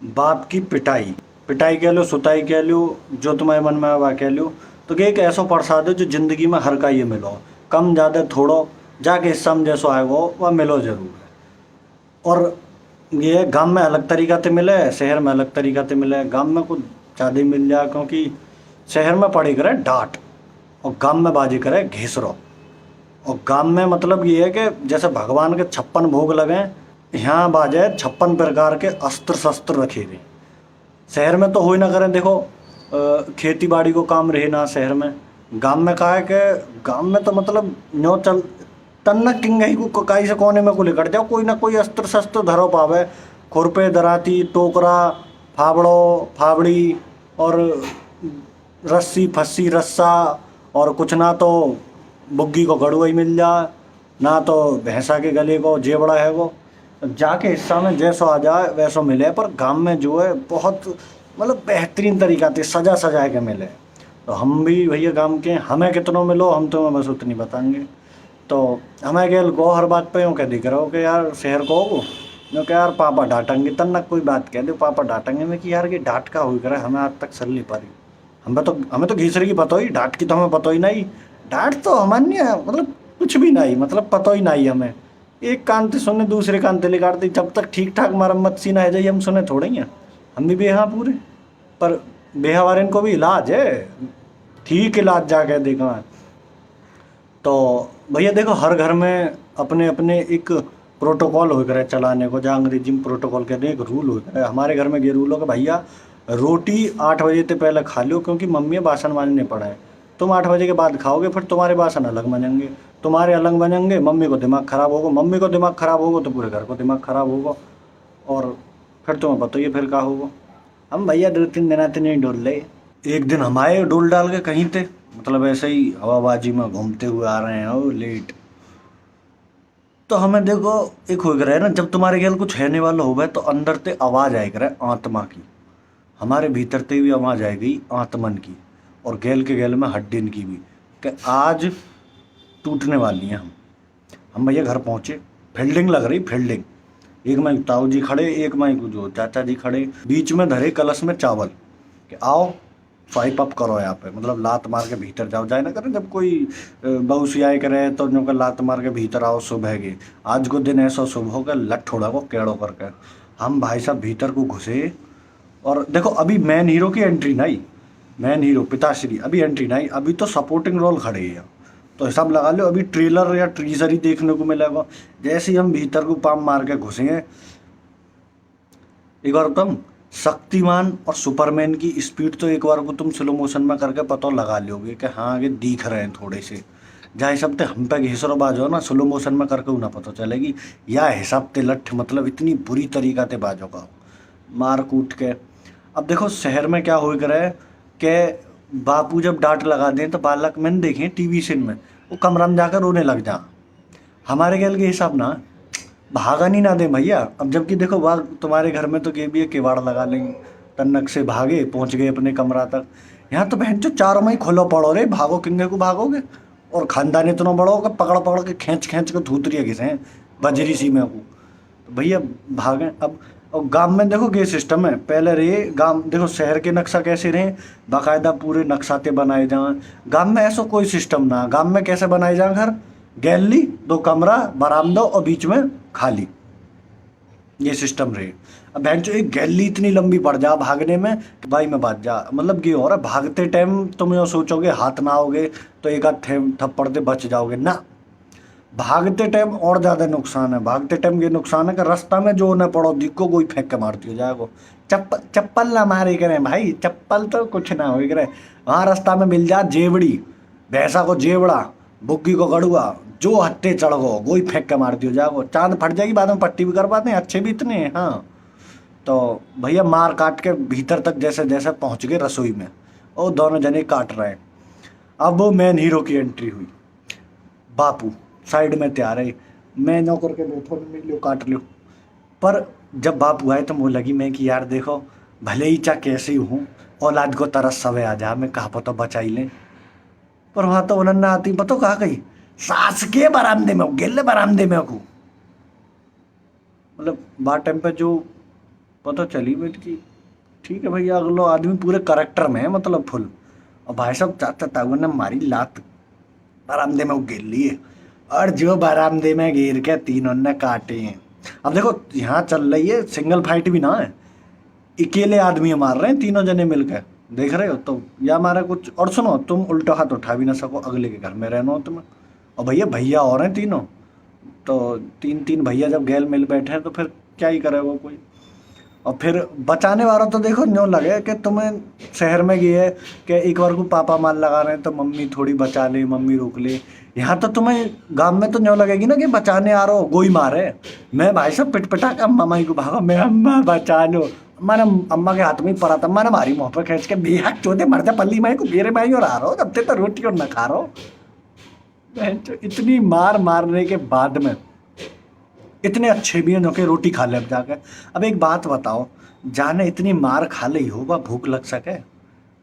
बाप की पिटाई, पिटाई कह लो, सुताई कह लो, जो तुम्हारे मन में आए वह कह लो। तो ये एक ऐसा प्रसाद है जो जिंदगी में हर का ये मिलो, कम ज़्यादा थोड़ो, जाके हिस्सा में जैसो आएगो वह मिलो जरूर है। और ये गांव में अलग तरीका से मिले, शहर में अलग तरीका से मिले। गांव में कुछ ज़्यादा ही मिल जाए, क्योंकि शहर में पड़ी करे डांट और गांव में बाजी करे घिसरो। और गांव में मतलब ये है कि जैसे भगवान के 56 भोग लगे, यहाँ बाजे 56 प्रकार के अस्त्र शस्त्र रखे गए। शहर में तो हो ही ना करें, देखो खेती बाड़ी को काम रहे ना शहर में। गांव में कहा है कि गांव में तो मतलब न्यो चल तन्ना किंग को ककाई से कोने में को लेकर जाओ, कोई ना कोई अस्त्र शस्त्र धरो पावे। खुरपे दराती टोकरा, फावड़ो फावड़ी, और रस्सी फस्सी रस्सा, और कुछ ना तो बुग्गी को गड़ुआ ही मिल जाए, ना तो भैंसा के गले को जेबड़ा है वो। जाके हिस्सा में जैसो आ जाए वैसो मिले, पर गांव में जो है बहुत मतलब बेहतरीन तरीका से सजा सजा के मिले। तो हम भी भैया गांव के, हमें कितनों मिलो हम तुम्हें बस उतनी बताएंगे। तो हमें गेल गो हर बात पे यूँ कह दिख रहा हो कि यार शहर को हो नो कि यार पापा डांटेंगे, तब ना कोई बात कह दो पापा डांटेंगे में कि यार ये डांट का हुई करे, हमें आज तक चल नहीं पा रही। हमें तो घीसरी की पता ही, डांट की तो हमें पता ही नहीं। डांट तो हमारे नहीं है, मतलब कुछ भी नहीं, मतलब पता ही नहीं हमें। एक कान से सुने दूसरे कान से निकालते, जब तक ठीक ठाक मरम्मत सी ना है जाइए हम सुने थोड़े ही हैं। हम भी बेहा पूरे, पर बेहा वाले को भी इलाज है, ठीक इलाज जाके देखा है। तो भैया देखो हर घर में अपने अपने एक प्रोटोकॉल हो करे चलाने को, जहाँ अंग्रेजी में प्रोटोकॉल कहते हैं, एक रूल हो करे। हमारे घर में ये रूल हो कि भैया रोटी 8 बजे से पहले खा लो, क्योंकि मम्मी बासन मांजने पड़ा है। तुम 8 बजे के बाद खाओगे, फिर तुम्हारे बासन अलग बनेंगे, तुम्हारे अलग बनेंगे, मम्मी को दिमाग खराब होगा, मम्मी को दिमाग खराब होगा तो पूरे घर को दिमाग खराब होगा। और फिर तुम्हें पता ही है फिर क्या होगा। हम भैया 2-3 दिन आते नहीं डोल ले। एक दिन हम आए डोल डाल के कहीं थे, मतलब ऐसे ही हवाबाजी में घूमते हुए आ रहे हैं और लेट। तो हमें देखो एक हो रहा है ना, जब तुम्हारे ख्याल कुछ हैने वाला होगा तो अंदर से आवाज़ आए करे आत्मा की, हमारे भीतर से भी आवाज़ आएगी आत्मन की, और गैल के गैल में हड्डिन की भी, कि आज टूटने वाली हैं हम भैया घर पहुँचे, फील्डिंग लग रही फील्डिंग। एक माई ताऊ जी खड़े, एक माई को जो चाचा जी खड़े, बीच में धरे कलश में चावल, कि आओ स्वाइप अप करो यहाँ पे, मतलब लात मार के भीतर जाओ। जाए ना करें जब कोई बहू सी आए करे तो जो का लात मार के भीतर आओ शुभ है गे। आज को दिन ऐसा शुभ हो गया, लट ठोड़ा को केड़ो करके हम भाई साहब भीतर को घुसे। और देखो अभी मेन हीरो की एंट्री नहीं, मेन हीरो पिताश्री अभी एंट्री नहीं, अभी तो सपोर्टिंग रोल खड़े हैं। तो हिसाब लगा लो अभी ट्रेलर या टीजर ही देखने को मिलेगा। जैसे ही हम भीतर को पाम मार के घुसेंगे, एक बार तुम शक्तिमान और सुपरमैन की स्पीड तो एक बार को तुम स्लो मोशन में करके पता लगा लोगे कि हाँ आगे दिख रहे हैं थोड़े से। जहाँ हिसाब से हम पे घिसरो बाजो ना स्लो मोशन में करके ना पता चलेगी, या हिसाब से लठ मतलब इतनी बुरी तरीका से बाजो का मार कूट के। अब देखो शहर में क्या हो रहा है कि बापू जब डांट लगा दें तो बालक मैंने देखे टीवी सीन में वो कमरा में जाकर रोने लग जा। हमारे गैल के हिसाब ना भागा नहीं ना दे भैया। अब जबकि देखो वह तुम्हारे घर में तो ये भी है किवाड़ लगा लेंगे, तन्नक से भागे पहुंच गए अपने कमरा तक। यहाँ तो बहन जो चारों में ही खोलो पड़ो रे, भागो किंगे को भागोगे। और खानदान इतना बड़ा होगा, पकड़ पकड़ के खींच खींच के धूतरिया घिसे बजरी सी में को। तो भैया भागे अब। और गांव में देखो ये सिस्टम है, पहले रहे गांव देखो शहर के नक्शा कैसे रहे, बाकायदा पूरे नक्शाते बनाए जाएं। गांव में ऐसा कोई सिस्टम ना, गांव में कैसे बनाए जाए घर, गैलरी 2 कमरा बरामदा और बीच में खाली, ये सिस्टम रहे। अब बहन जो एक गैली इतनी लंबी पड़ जा भागने में कि भाई मैं बात जा, मतलब ये हो रहा है भागते टाइम तुम यो सोचोगे हाथ ना आओगे तो एक आध थप्पड़ से बच जाओगे ना, भागते टाइम और ज़्यादा नुकसान है। भागते टाइम ये नुकसान है कि रास्ता में जो न पड़ो दिक्को कोई फेंक के मारती हो जाएगो। चप्पल चप्पल ना मारे करें भाई, चप्पल तो कुछ ना हो करे। वहाँ रास्ता में मिल जा जेवड़ी, भैंसा को जेवड़ा, बुग्गी को गड़ुआ, जो हत्ते चढ़ गो वही फेंक के मारती हो जाएगो। चांद फट जाएगी, बाद में पट्टी भी करवाते हैं, अच्छे भी इतने हैं हाँ। तो भैया मार काट के भीतर तक जैसे जैसे पहुँच गए रसोई में, और दोनों जने काट रहे हैं। अब वो मेन हीरो की एंट्री हुई, बापू साइड में तैयार है, मैं नौकर के बैठो मिल लो काट लो। पर जब बापू आए तो मुँह लगी मैं कि यार देखो भले ही चाह कैसे ही हूँ, औलाद को तरस सवे आ जा, मैं कहा पता बचाई लें। पर वहाँ तो उन्होंने आती पता कहा गई, सास के बरामदे में हो गेले बरामदे में हो, मतलब बार टाइम पे जो पता चली बेट की ठीक है भैया अगलो आदमी पूरे करेक्टर में है मतलब फुल। और भाई साहब चाचा ताऊ ने मारी लात बरामदे में वो गिर लिए और जो बरामदे में गिर के तीनों ने काटे हैं। अब देखो यहाँ चल रही है सिंगल फाइट भी ना है, अकेले आदमी मार रहे हैं तीनों जने मिलकर, देख रहे हो तो या हमारा कुछ। और सुनो तुम उल्टा हाथ उठा भी ना सको, अगले के घर में रहना हो तुम्हें। और भैया भैया और हैं तीनों, तो तीन तीन भैया जब गैल मिल बैठे हैं तो फिर क्या ही करे वो कोई। और फिर बचाने वाला तो देखो न्यों लगे कि तुम्हें शहर में गए कि एक बार को पापा मार लगा रहे हैं तो मम्मी थोड़ी बचा ले, मम्मी रोक ले। यहाँ तो तुम्हें गांव में तो न्यों लगेगी ना कि बचाने आ रहा हो, गोई मारे। मैं भाई साहब पिटपिटा के अम्मा माई को भागा, मैं अम्मा बचा लो। मैंने अम्मा के हाथ में ही पड़ा था, मैंने मारी मुँह पर खींच के बेहद चौथे मरते पल्ली माई को मेरे माई और आ रहा हो जब तक तो रोटी और न खा रहा हो। इतनी मार मारने के बाद में इतने अच्छे भी हैं जो कि रोटी खा ले अब जाकर। अब एक बात बताओ, जाने इतनी मार खा ली हो वह भूख लग सके?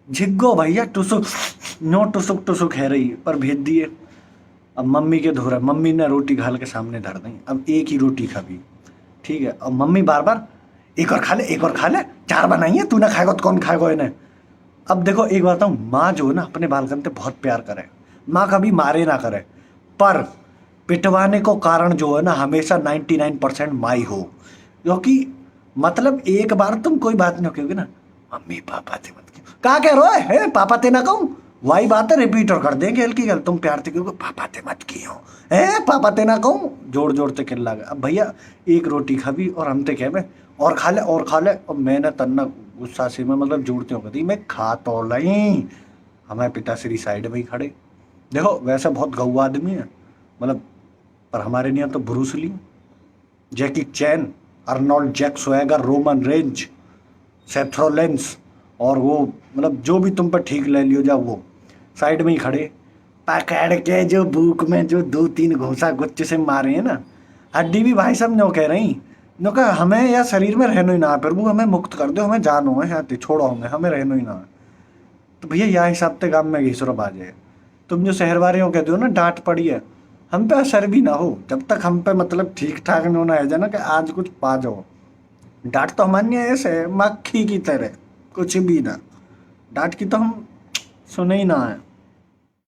झिग्गो भैया टुसुक नो टुसुक टुसुक है रही पर भेज दिए। अब मम्मी के धोरा, मम्मी ने रोटी घाल के सामने धर दी, अब एक ही रोटी खाबी ठीक है। अब मम्मी बार बार एक और खा ले, एक और खा ले, चार बनाई है, तू ना खाएगा तो कौन खाएगा इन्हें। अब देखो एक बात बताऊँ, माँ जो है ना अपने बालकन पे बहुत प्यार करे, माँ कभी मारे ना करे, पर पिटवाने को कारण जो है ना हमेशा 99% माई हो। क्योंकि मतलब एक बार तुम कोई बात नहीं कहोगे ना, मम्मी पापा ते मत क्यों कहा कह रहे हो है पापा ते ना कहूँ, वही बात है रिपीट और कर देंगे हल्की गल। तुम प्यार से कहोगे पापा ते मत क्यों है, पापा ते ना कहूँ, जोड़ जोड़ ते किल्ला गया। अब भैया एक रोटी खाबी और हम ते कह और खा ले और खा ले। और मैंने तन्ना गुस्सा से मैं मतलब जोड़ते हो गई, मैं खा तो लई। हमारे पिताश्री साइड में ही खड़े, देखो वैसे बहुत गौ आदमी है मतलब, पर हमारे लिए तो Bruce Lee, Jackie Chan, Arnold Jack Swagger, Roman Reigns, Seth Rollins और वो मतलब जो भी तुम पर ठीक ले लियो जा, वो साइड में ही खड़े पकड़ के जो भूख में जो 2-3 घोंसा गुच्चे से मारे हैं ना, हड्डी भी भाई साहब नो कह रही नो कहा हमें या शरीर में रहना ही ना है, प्रभु हमें मुक्त कर दो, हमें जानो है यहाँ छोड़ो, हमें रहना ही ना है। तो भैया यह हिसाब से गाँव में घिसरो बाजे। तुम जो शहर वाले हो कहते हो ना डांट पड़ी है, हम पे असर भी ना हो जब तक हम पे मतलब ठीक ठाक नहीं होना है ना कि आज कुछ पा जाओ। डांट तो हमारे ऐसे मक्खी की तरह कुछ भी ना, डांट की तो हम सुने ही ना है।